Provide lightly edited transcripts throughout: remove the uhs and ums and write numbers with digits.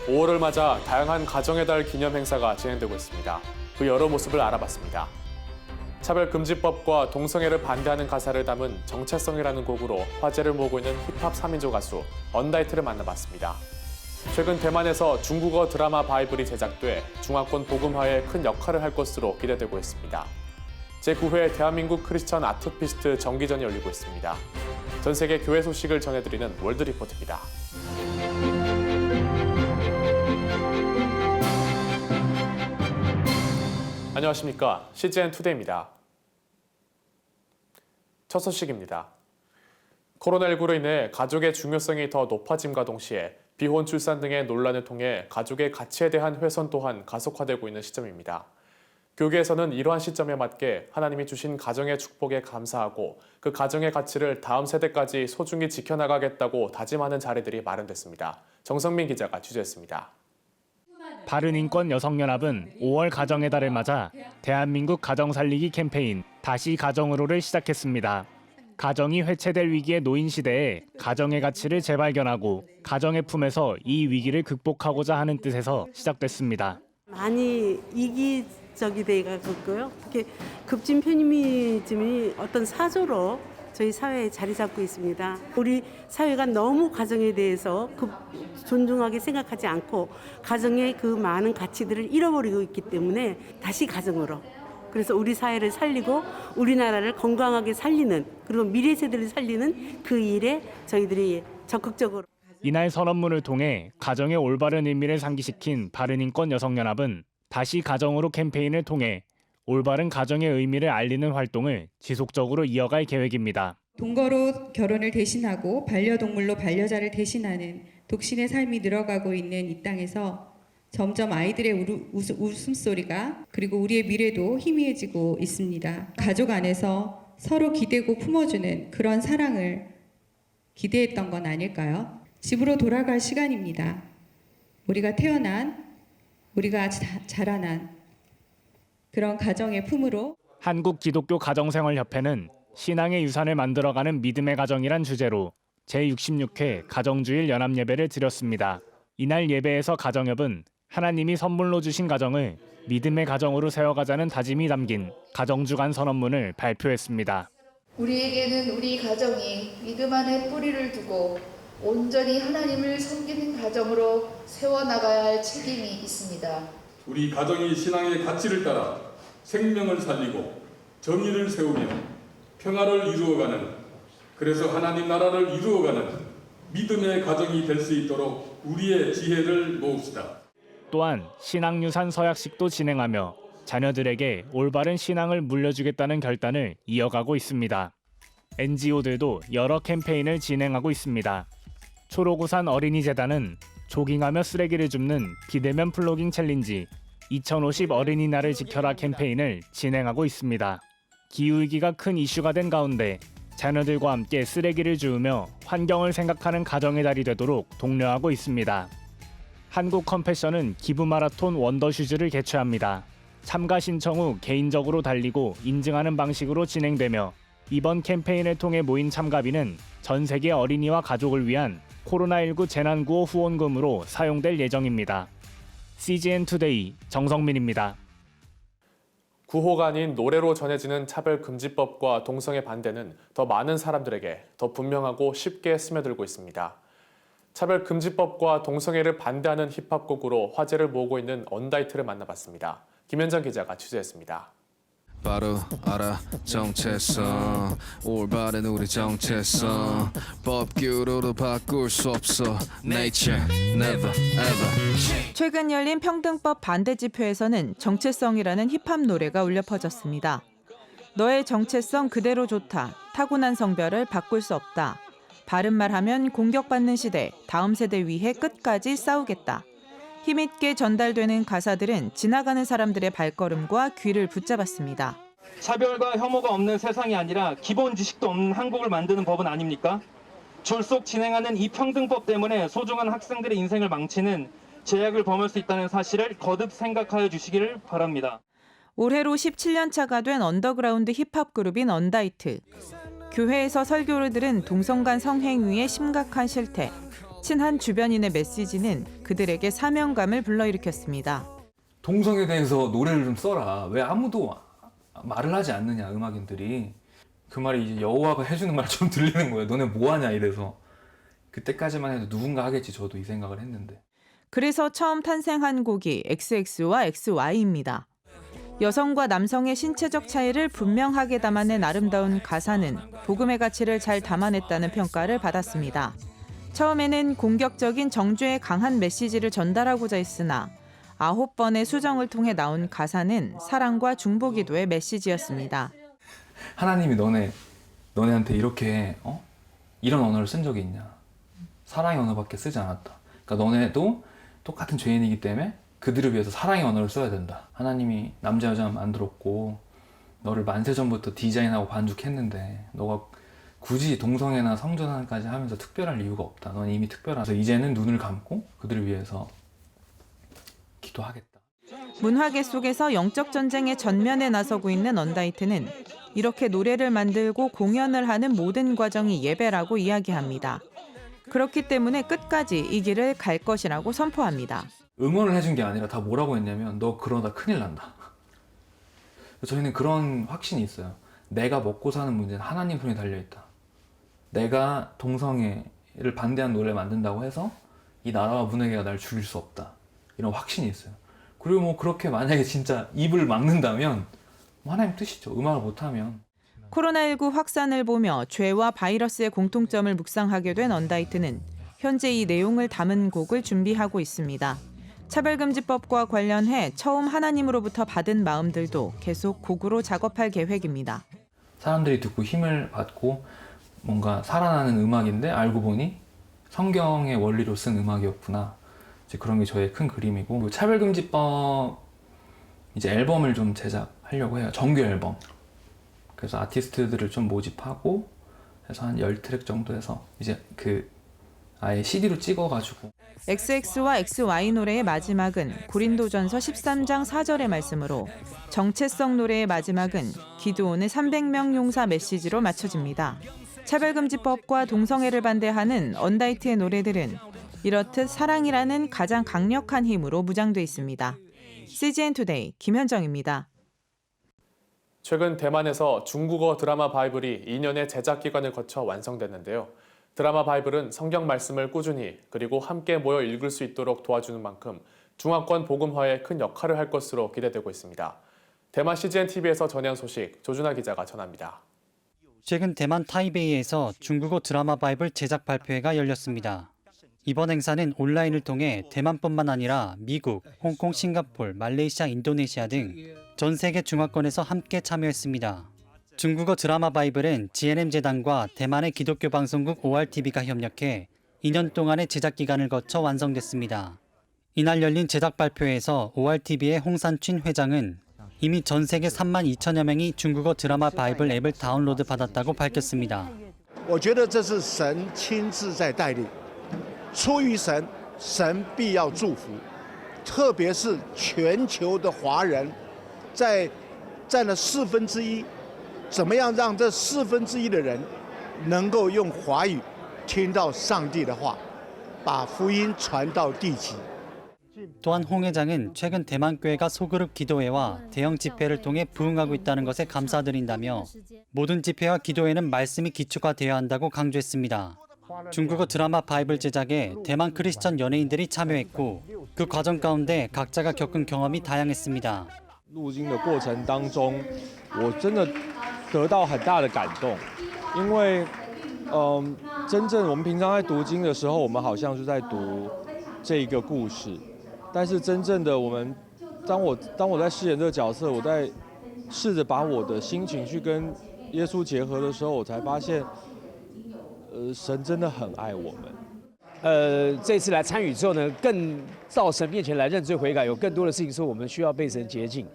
5월을 맞아 다양한 가정의 달 기념 행사가 진행되고 있습니다. 그 여러 모습을 알아봤습니다. 차별금지법과 동성애를 반대하는 가사를 담은 정체성이라는 곡으로 화제를 모으고 있는 힙합 3인조 가수 언다이트를 만나봤습니다. 최근 대만에서 중국어 드라마 바이블이 제작돼 중화권 복음화에 큰 역할을 할 것으로 기대되고 있습니다. 제9회 대한민국 크리스천 아트피스트 정기전이 열리고 있습니다. 전 세계 교회 소식을 전해드리는 월드리포트입니다. 안녕하십니까. CGN투데이입니다. 첫 소식입니다. 코로나19로 인해 가족의 중요성이 더 높아짐과 동시에 비혼 출산 등의 논란을 통해 가족의 가치에 대한 훼손 또한 가속화되고 있는 시점입니다. 교계에서는 이러한 시점에 맞게 하나님이 주신 가정의 축복에 감사하고 그 가정의 가치를 다음 세대까지 소중히 지켜나가겠다고 다짐하는 자리들이 마련됐습니다. 정성민 기자가 취재했습니다. 바른인권 여성연합은 5월 가정의 달을 맞아 대한민국 가정 살리기 캠페인 다시 가정으로를 시작했습니다. 가정이 회체될 위기에 놓인 시대에 가정의 가치를 재발견하고 가정의 품에서 이 위기를 극복하고자 하는 뜻에서 시작됐습니다. 많이 이기적이 돼가고요. 특히 급진 페미니즘이 어떤 사조로 저희 사회에 자리 잡고 있습니다. 우리 사회가 너무 가정에 대해서 존중하게 생각하지 않고 가정의 그 많은 가치들을 잃어버리고 있기 때문에 다시 가정으로. 그래서 우리 사회를 살리고 우리나라를 건강하게 살리는 그리고 미래 세대를 살리는 그 일에 저희들이 적극적으로. 이날 선언문을 통해 가정의 올바른 의미를 상기시킨 바른인권 여성연합은 다시 가정으로 캠페인을 통해 올바른 가정의 의미를 알리는 활동을 지속적으로 이어갈 계획입니다. 동거로 결혼을 대신하고 반려동물로 반려자를 대신하는 독신의 삶이 늘어가고 있는 이 땅에서 점점 아이들의 웃음소리가 그리고 우리의 미래도 희미해지고 있습니다. 가족 안에서 서로 기대고 품어주는 그런 사랑을 기대했던 건 아닐까요? 집으로 돌아갈 시간입니다. 우리가 자라난 그런 가정의 품으로. 한국기독교가정생활협회는 신앙의 유산을 만들어가는 믿음의 가정이란 주제로 제66회 가정주일 연합예배를 드렸습니다. 이날 예배에서 가정협은 하나님이 선물로 주신 가정을 믿음의 가정으로 세워가자는 다짐이 담긴 가정주간 선언문을 발표했습니다. 우리에게는 우리 가정이 믿음 안에 뿌리를 두고 온전히 하나님을 섬기는 가정으로 세워나가야 할 책임이 있습니다. 우리 가정이 신앙의 가치를 따라 생명을 살리고 정의를 세우며 평화를 이루어가는, 그래서 하나님 나라를 이루어가는 믿음의 가정이 될 수 있도록 우리의 지혜를 모읍시다. 또한 신앙유산 서약식도 진행하며 자녀들에게 올바른 신앙을 물려주겠다는 결단을 이어가고 있습니다. NGO들도 여러 캠페인을 진행하고 있습니다. 초록우산 어린이재단은 조깅하며 쓰레기를 줍는 비대면 플로깅 챌린지 2050 어린이날을 지켜라 캠페인을 진행하고 있습니다. 기후위기가 큰 이슈가 된 가운데 자녀들과 함께 쓰레기를 주우며 환경을 생각하는 가정의 달이 되도록 독려하고 있습니다. 한국 컴패션은 기부 마라톤 원더슈즈를 개최합니다. 참가 신청 후 개인적으로 달리고 인증하는 방식으로 진행되며 이번 캠페인을 통해 모인 참가비는 전 세계 어린이와 가족을 위한 코로나19 재난구호 후원금으로 사용될 예정입니다. CGN투데이 정성민입니다. 구호가 아닌 노래로 전해지는 차별금지법과 동성애 반대는 더 많은 사람들에게 더 분명하고 쉽게 스며들고 있습니다. 차별금지법과 동성애를 반대하는 힙합곡으로 화제를 모으고 있는 언다이트를 만나봤습니다. 김현정 기자가 취재했습니다. 바로 알아 정체성 올바른 우리 정체성 법규로도 바꿀 수 없어 Nature never ever. 최근 열린 평등법 반대 집회에서는 정체성이라는 힙합 노래가 울려 퍼졌습니다. 너의 정체성 그대로 좋다. 타고난 성별을 바꿀 수 없다. 바른 말하면 공격받는 시대, 다음 세대 위해 끝까지 싸우겠다. 힘있게 전달되는 가사들은 지나가는 사람들의 발걸음과 귀를 붙잡았습니다. 차별과 혐오가 없는 세상이 아니라 기본 지식도 없는 한국을 만드는 법은 아닙니까? 졸속 진행하는 이 평등법 때문에 소중한 학생들의 인생을 망치는 제약을 범할 수 있다는 사실을 거듭 생각하여 주시기를 바랍니다. 올해로 17년 차가 된 언더그라운드 힙합 그룹인 언다이트. 교회에서 설교를 들은 동성 간 성행위의 심각한 실태, 친한 주변인의 메시지는 그들에게 사명감을 불러일으켰습니다. 동성에 대해서 노래를 좀 써라. 왜 아무도 말을 하지 않느냐, 음악인들이. 그 말이 이제 여호와가 해주는 말처럼 들리는 거예요. 너네 뭐하냐 이래서. 그때까지만 해도 누군가 하겠지, 저도 이 생각을 했는데. 그래서 처음 탄생한 곡이 XX와 XY입니다. 여성과 남성의 신체적 차이를 분명하게 담아낸 아름다운 가사는 복음의 가치를 잘 담아냈다는 평가를 받았습니다. 처음에는 공격적인 정죄의 강한 메시지를 전달하고자 했으나 9번의 수정을 통해 나온 가사는 사랑과 중보기도의 메시지였습니다. 하나님이 너네한테 이렇게 이런 언어를 쓴 적이 있냐? 사랑의 언어밖에 쓰지 않았다. 그러니까 너네도 똑같은 죄인이기 때문에 그들을 위해서 사랑의 언어를 써야 된다. 하나님이 남자 여자 만들었고 너를 만세 전부터 디자인하고 반죽했는데 너가 굳이 동성애나 성전환까지 하면서 특별할 이유가 없다. 넌 이미 특별해서 이제는 눈을 감고 그들을 위해서 기도하겠다. 문화계 속에서 영적 전쟁의 전면에 나서고 있는 언다이트는 이렇게 노래를 만들고 공연을 하는 모든 과정이 예배라고 이야기합니다. 그렇기 때문에 끝까지 이 길을 갈 것이라고 선포합니다. 응원을 해준 게 아니라 다 뭐라고 했냐면 너 그러다 큰일 난다. 저희는 그런 확신이 있어요. 내가 먹고 사는 문제는 하나님 손에 달려있다. 내가 동성애를 반대한 노래를 만든다고 해서 이 나라와 문화계가 날 죽일 수 없다. 이런 확신이 있어요. 그리고 뭐 그렇게 만약에 진짜 입을 막는다면 하나님 뜻이죠. 음악을 못하면. 코로나19 확산을 보며 죄와 바이러스의 공통점을 묵상하게 된 언다이트는 현재 이 내용을 담은 곡을 준비하고 있습니다. 차별금지법과 관련해 처음 하나님으로부터 받은 마음들도 계속 곡으로 작업할 계획입니다. 사람들이 듣고 힘을 받고 뭔가 살아나는 음악인데 알고 보니 성경의 원리로 쓴 음악이었구나. 이제 그런 게 저의 큰 그림이고, 차별금지법 이제 앨범을 좀 제작하려고 해요. 정규 앨범. 그래서 아티스트들을 좀 모집하고 해서 한 10트랙 정도 해서 이제 아예 CD로 찍어가지고. XX와 XY 노래의 마지막은 고린도전서 13장 4절의 말씀으로, 정체성 노래의 마지막은 기드온의 300명 용사 메시지로 맞춰집니다. 차별금지법과 동성애를 반대하는 언다이트의 노래들은 이렇듯 사랑이라는 가장 강력한 힘으로 무장돼 있습니다. CGN투데이 김현정입니다. 최근 대만에서 중국어 드라마 바이블이 2년의 제작 기간을 거쳐 완성됐는데요. 드라마 바이블은 성경 말씀을 꾸준히 그리고 함께 모여 읽을 수 있도록 도와주는 만큼 중화권 복음화에 큰 역할을 할 것으로 기대되고 있습니다. 대만 CGNTV에서 전해온 소식 조준하 기자가 전합니다. 최근 대만 타이베이에서 중국어 드라마 바이블 제작 발표회가 열렸습니다. 이번 행사는 온라인을 통해 대만뿐만 아니라 미국, 홍콩, 싱가포르, 말레이시아, 인도네시아 등 전 세계 중화권에서 함께 참여했습니다. 중국어 드라마 바이블은 GNM 재단과 대만의 기독교 방송국 ORTV가 협력해 2년 동안의 제작 기간을 거쳐 완성됐습니다. 이날 열린 제작 발표회에서 ORTV의 홍산춘 회장은 이미 전 세계 3만 2천여 명이 중국어 드라마 바이블 앱을 다운로드 받았다고 밝혔습니다. 我觉得这是神亲自在带领，出于神，神必要祝福，特别是全球的华人，占了1/4，怎么样让这1/4的人能够用华语听到上帝的话，把福音传到地极。 또한 홍 회장은 최근 대만교회가 소그룹 기도회와 대형 집회를 통해 부흥하고 있다는 것에 감사드린다며 모든 집회와 기도회는 말씀이 기초가 되어야 한다고 강조했습니다. 중국어 드라마 바이블 제작에 대만 크리스천 연예인들이 참여했고 그 과정 가운데 각자가 겪은 경험이 다양했습니다. 录经的过程当中，我真的得到很大的感动，因为，真正我们平常在读经的时候，我们好像是在读这一个故事，但是真正的我们，当我在饰演这个角色，我在试着把我的心情去跟耶稣结合的时候，我才发现，神真的很爱我们。这次来参与之后呢，更到神面前来认罪悔改，有更多的事情说我们需要被神洁净，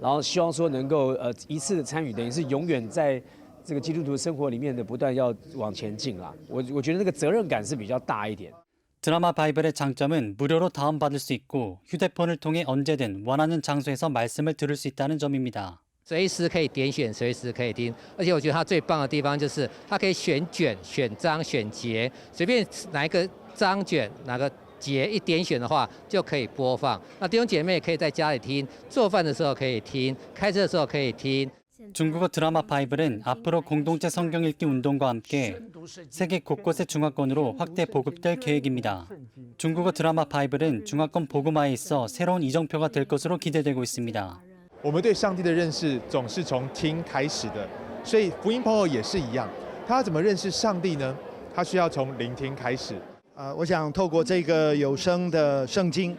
然后希望说能够一次的参与，等于是永远在这个基督徒生活里面的不断要往前进啦。我觉得那个责任感是比较大一点。 드라마 바이블의 장점은 무료로 다운받을 수 있고 휴대폰을 통해 언제든 원하는 장소에서 말씀을 들을 수 있다는 점입니다. 随时可以点选，随时可以听，而且我觉得它最棒的地方就是它可以选卷、选章、选节，随便哪一个张卷哪个节一点选的话就可以播放。那弟兄姐妹可以在家里听，做饭的时候可以听，开车的时候可以听。 중국어 드라마 바이블은 앞으로 공동체 성경 읽기 운동과 함께 세계 곳곳의 중화권으로 확대 보급될 계획입니다. 중국어 드라마 바이블은 중화권 복음화에 있어 새로운 이정표가 될 것으로 기대되고 있습니다. 我们对上帝的认识总是从听开始的，所以福音朋友也是一样。他要怎么认识上帝呢？他需要从聆听开始。我想透过这个有声的圣经，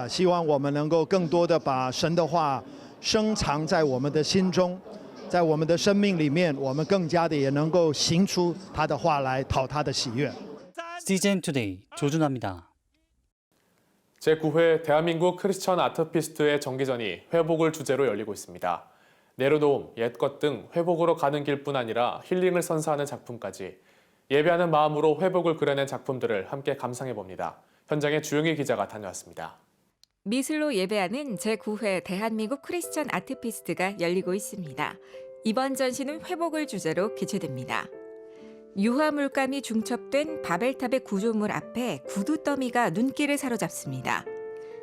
希望我们能够更多的把神的话深藏在我们的心中。 在我们的生命里面，我们更加的也能够行出他的话来，讨他的喜悦。 CGN 투데이 조준합니다. 제9회 대한민국 크리스천 아트피스트의 정기전이 회복을 주제로 열리고 있습니다. 내려놓음, 옛것 등 회복으로 가는 길뿐 아니라 힐링을 선사하는 작품까지 예배하는 마음으로 회복을 그려낸 작품들을 함께 감상해봅니다. 현장에 주영희 기자가 다녀왔습니다. 미술로 예배하는 제9회 대한민국 크리스천 아트피스트가 열리고 있습니다. 이번 전시는 회복을 주제로 개최됩니다. 유화 물감이 중첩된 바벨탑의 구조물 앞에 구두 더미가 눈길을 사로잡습니다.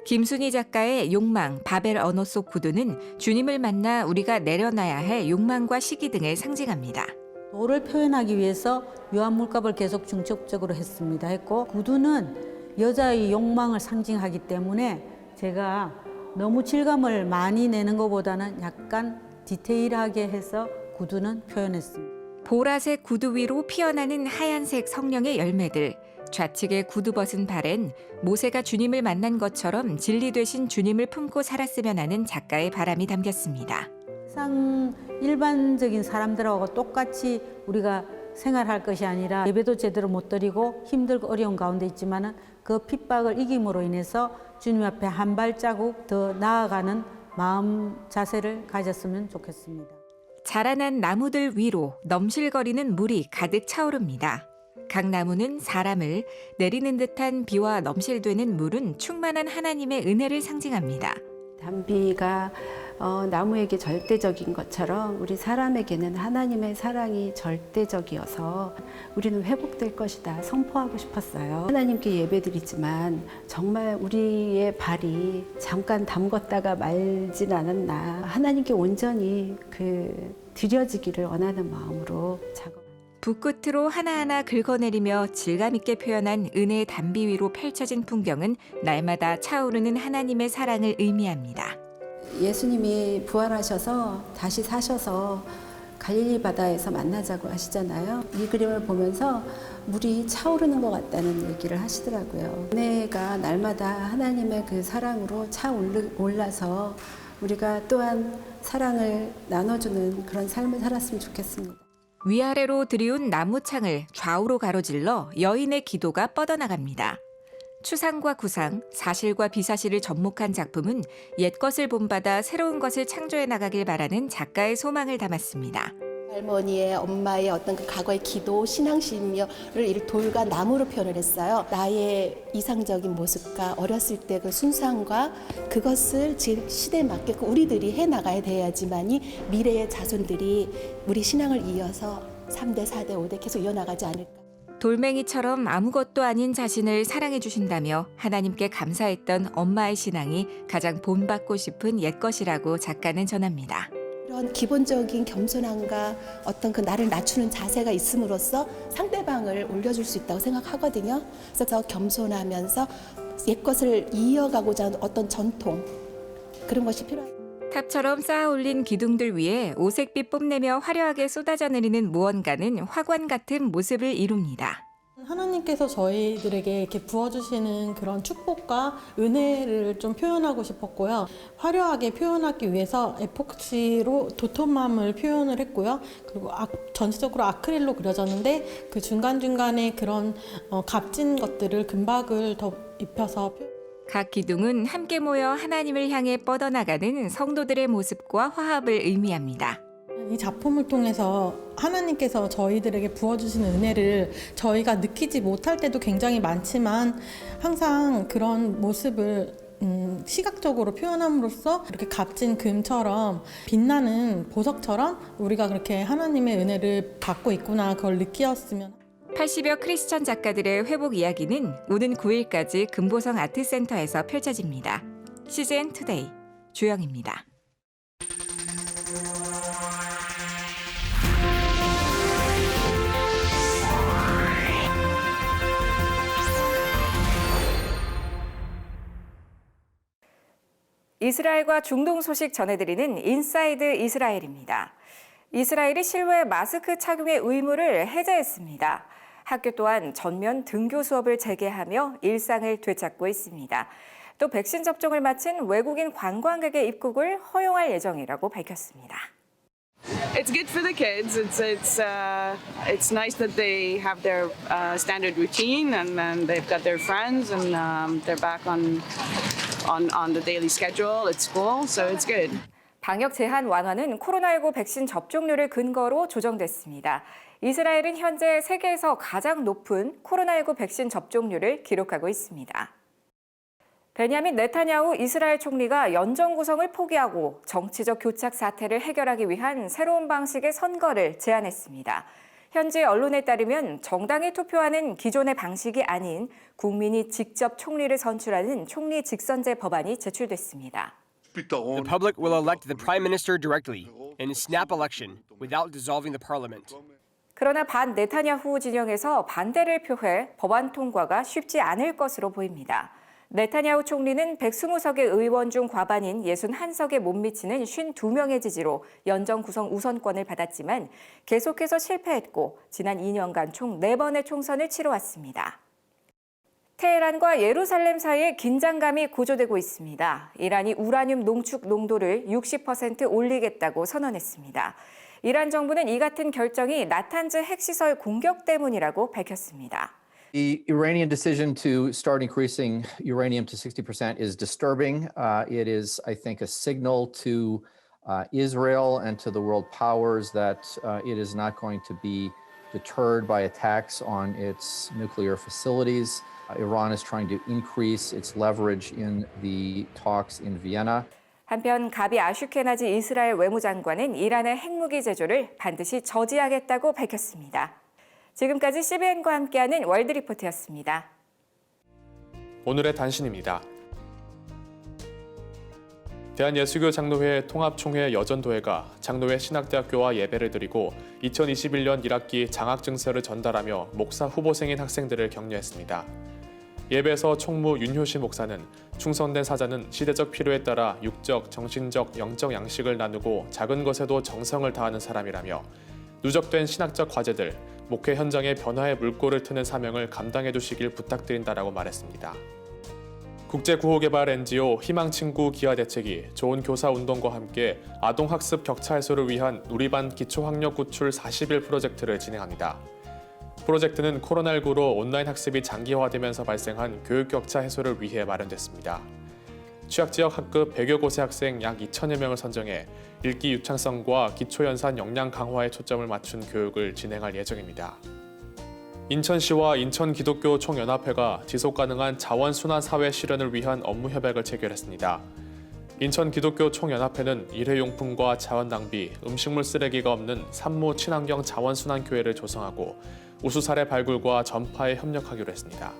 김순희 작가의 욕망, 바벨 언어 속 구두는 주님을 만나 우리가 내려놔야 할 욕망과 시기 등을 상징합니다. 도를 표현하기 위해서 유화 물감을 계속 중첩적으로 했고 구두는 여자의 욕망을 상징하기 때문에 제가 너무 질감을 많이 내는 것보다는 약간 디테일하게 해서 구두는 표현했습니다. 보라색 구두 위로 피어나는 하얀색 성령의 열매들, 좌측에 구두 벗은 발엔 모세가 주님을 만난 것처럼 진리 되신 주님을 품고 살았으면 하는 작가의 바람이 담겼습니다. 항상 일반적인 사람들하고 똑같이 우리가 생활할 것이 아니라 예배도 제대로 못 드리고 힘들고 어려운 가운데 있지만은 그 핍박을 이김으로 인해서 주님 앞에 한 발자국 더 나아가는 마음 자세를 가졌으면 좋겠습니다. 자라난 나무들 위로 넘실거리는 물이 가득 차오릅니다. 각 나무는 사람을, 내리는 듯한 비와 넘실되는 물은 충만한 하나님의 은혜를 상징합니다. 단비가 나무에게 절대적인 것처럼 우리 사람에게는 하나님의 사랑이 절대적이어서 우리는 회복될 것이다 선포하고 싶었어요. 하나님께 예배드리지만 정말 우리의 발이 잠깐 담궜다가 말진 않았나. 하나님께 온전히 드려지기를 원하는 마음으로 작업. 붓끝으로 하나하나 긁어내리며 질감 있게 표현한 은혜의 단비 위로 펼쳐진 풍경은 날마다 차오르는 하나님의 사랑을 의미합니다. 예수님이 부활하셔서 다시 사셔서 갈릴리 바다에서 만나자고 하시잖아요. 이 그림을 보면서 물이 차오르는 것 같다는 얘기를 하시더라고요. 은혜가 날마다 하나님의 그 사랑으로 차올라서 우리가 또한 사랑을 나눠주는 그런 삶을 살았으면 좋겠습니다. 위아래로 들이운 나무창을 좌우로 가로질러 여인의 기도가 뻗어나갑니다. 추상과 구상, 사실과 비사실을 접목한 작품은 옛것을 본받아 새로운 것을 창조해 나가길 바라는 작가의 소망을 담았습니다. 할머니의 엄마의 어떤 그 과거의 기도, 신앙심을 이 돌과 나무로 표현을 했어요. 나의 이상적인 모습과 어렸을 때 그 순수함과 그것을 지금 시대에 맞게 우리들이 해나가야 돼야지만이 미래의 자손들이 우리 신앙을 이어서 3대, 4대, 5대 계속 이어나가지 않을까. 돌멩이처럼 아무것도 아닌 자신을 사랑해 주신다며 하나님께 감사했던 엄마의 신앙이 가장 본받고 싶은 옛것이라고 작가는 전합니다. 그런 기본적인 겸손함과 어떤 그 나를 낮추는 자세가 있음으로써 상대방을 올려줄 수 있다고 생각하거든요. 그래서 겸손하면서 옛것을 이어가고자 하는 어떤 전통, 그런 것이 필요합니다. 탑처럼 쌓아 올린 기둥들 위에 오색빛 뽐내며 화려하게 쏟아져 내리는 무언가는 화관 같은 모습을 이룹니다. 하나님께서 저희들에게 이렇게 부어주시는 그런 축복과 은혜를 좀 표현하고 싶었고요. 화려하게 표현하기 위해서 에포크시로 도톰함을 표현을 했고요. 그리고 전체적으로 아크릴로 그려졌는데 그 중간중간에 그런 값진 것들을 금박을 더 입혀서 각 기둥은 함께 모여 하나님을 향해 뻗어나가는 성도들의 모습과 화합을 의미합니다. 이 작품을 통해서 하나님께서 저희들에게 부어주시는 은혜를 저희가 느끼지 못할 때도 굉장히 많지만 항상 그런 모습을 시각적으로 표현함으로써 이렇게 값진 금처럼 빛나는 보석처럼 우리가 그렇게 하나님의 은혜를 받고 있구나 그걸 느끼었으면. 80여 크리스천 작가들의 회복 이야기는 오는 9일까지 금보성 아트센터에서 펼쳐집니다. CGN 투데이 주영입니다. 이스라엘과 중동 소식 전해드리는 인사이드 이스라엘입니다. 이스라엘이 실외 마스크 착용의 의무를 해제했습니다. 학교 또한 전면 등교 수업을 재개하며 일상을 되찾고 있습니다. 또 백신 접종을 마친 외국인 관광객의 입국을 허용할 예정이라고 밝혔습니다. It's good for the kids. It's nice that they have their standard routine and then they've got their friends and they're back on the daily schedule at school, so it's good. 방역 제한 완화는 코로나19 백신 접종률을 근거로 조정됐습니다. 이스라엘은 현재 세계에서 가장 높은 코로나19 백신 접종률을 기록하고 있습니다. 베냐민 네타냐후 이스라엘 총리가 연정 구성을 포기하고 정치적 교착 사태를 해결하기 위한 새로운 방식의 선거를 제안했습니다. 현지 언론에 따르면 정당이 투표하는 기존의 방식이 아닌 국민이 직접 총리를 선출하는 총리 직선제 법안이 제출됐습니다. The public will elect the prime minister directly in a snap election without dissolving the parliament. 그러나 반 네타냐후 진영에서 반대를 표해 법안 통과가 쉽지 않을 것으로 보입니다. 네타냐후 총리는 120석의 의원 중 과반인 61석에 못 미치는 52명의 지지로 연정 구성 우선권을 받았지만 계속해서 실패했고 지난 2년간 총 4번의 총선을 치러왔습니다. 테헤란과 예루살렘 사이에 긴장감이 고조되고 있습니다. 이란이 우라늄 농축 농도를 60% 올리겠다고 선언했습니다. 이란 정부는 이 같은 결정이 나탄즈 핵시설 공격 때문이라고 밝혔습니다. The Iranian decision to start increasing uranium to 60% is disturbing. It is, I think, a signal to Israel and to the world powers that it is not going to be deterred by attacks on its nuclear facilities. Iran is trying to increase its leverage in the talks in Vienna. 한편 가비 아슈케나지 이스라엘 외무장관은 이란의 핵무기 제조를 반드시 저지하겠다고 밝혔습니다. 지금까지 CBN과 함께하는 월드리포트였습니다. 오늘의 단신입니다. 대한예수교장로회 통합총회 여전도회가 장로회 신학대학교와 예배를 드리고 2021년 1학기 장학증서를 전달하며 목사 후보생인 학생들을 격려했습니다. 예배에서 총무 윤효신 목사는 충성된 사자는 시대적 필요에 따라 육적, 정신적, 영적 양식을 나누고 작은 것에도 정성을 다하는 사람이라며 누적된 신학적 과제들, 목회 현장의 변화의 물꼬를 트는 사명을 감당해 주시길 부탁드린다라고 말했습니다. 국제구호개발 NGO 희망친구 기아대책이 좋은 교사 운동과 함께 아동학습 격차 해소를 위한 누리반 기초학력 구출 40일 프로젝트를 진행합니다. 프로젝트는 코로나19로 온라인 학습이 장기화되면서 발생한 교육 격차 해소를 위해 마련됐습니다. 취약지역 학급 100여 곳의 학생 약 2천여 명을 선정해 읽기 유창성과 기초연산 역량 강화에 초점을 맞춘 교육을 진행할 예정입니다. 인천시와 인천기독교 총연합회가 지속가능한 자원순환 사회 실현을 위한 업무 협약을 체결했습니다. 인천기독교 총연합회는 일회용품과 자원낭비, 음식물 쓰레기가 없는 산모 친환경 자원순환 교회를 조성하고 우수 사례 발굴과 전파에 협력하기로 했습니다.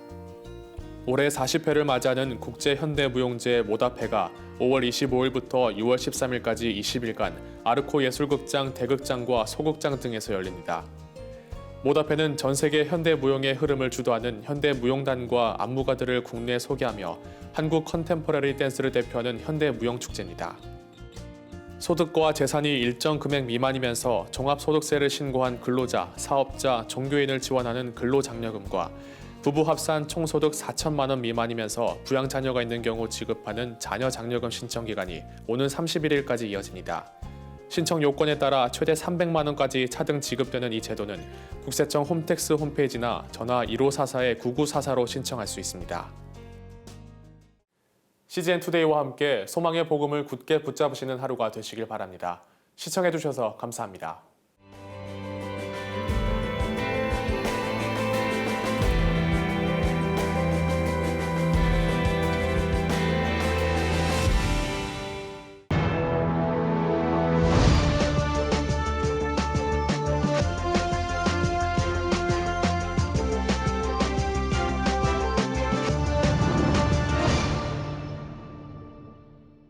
올해 40회를 맞이하는 국제현대무용제 모다페가 5월 25일부터 6월 13일까지 20일간 아르코 예술극장, 대극장과 소극장 등에서 열립니다. 모다페는 전 세계 현대무용의 흐름을 주도하는 현대무용단과 안무가들을 국내에 소개하며 한국 컨템포러리 댄스를 대표하는 현대무용축제입니다. 소득과 재산이 일정 금액 미만이면서 종합소득세를 신고한 근로자, 사업자, 종교인을 지원하는 근로장려금과 부부 합산 총소득 4천만 원 미만이면서 부양 자녀가 있는 경우 지급하는 자녀장려금 신청 기간이 오는 31일까지 이어집니다. 신청 요건에 따라 최대 300만 원까지 차등 지급되는 이 제도는 국세청 홈택스 홈페이지나 전화 1544-9944로 신청할 수 있습니다. CGN 투데이와 함께 소망의 복음을 굳게 붙잡으시는 하루가 되시길 바랍니다. 시청해주셔서 감사합니다.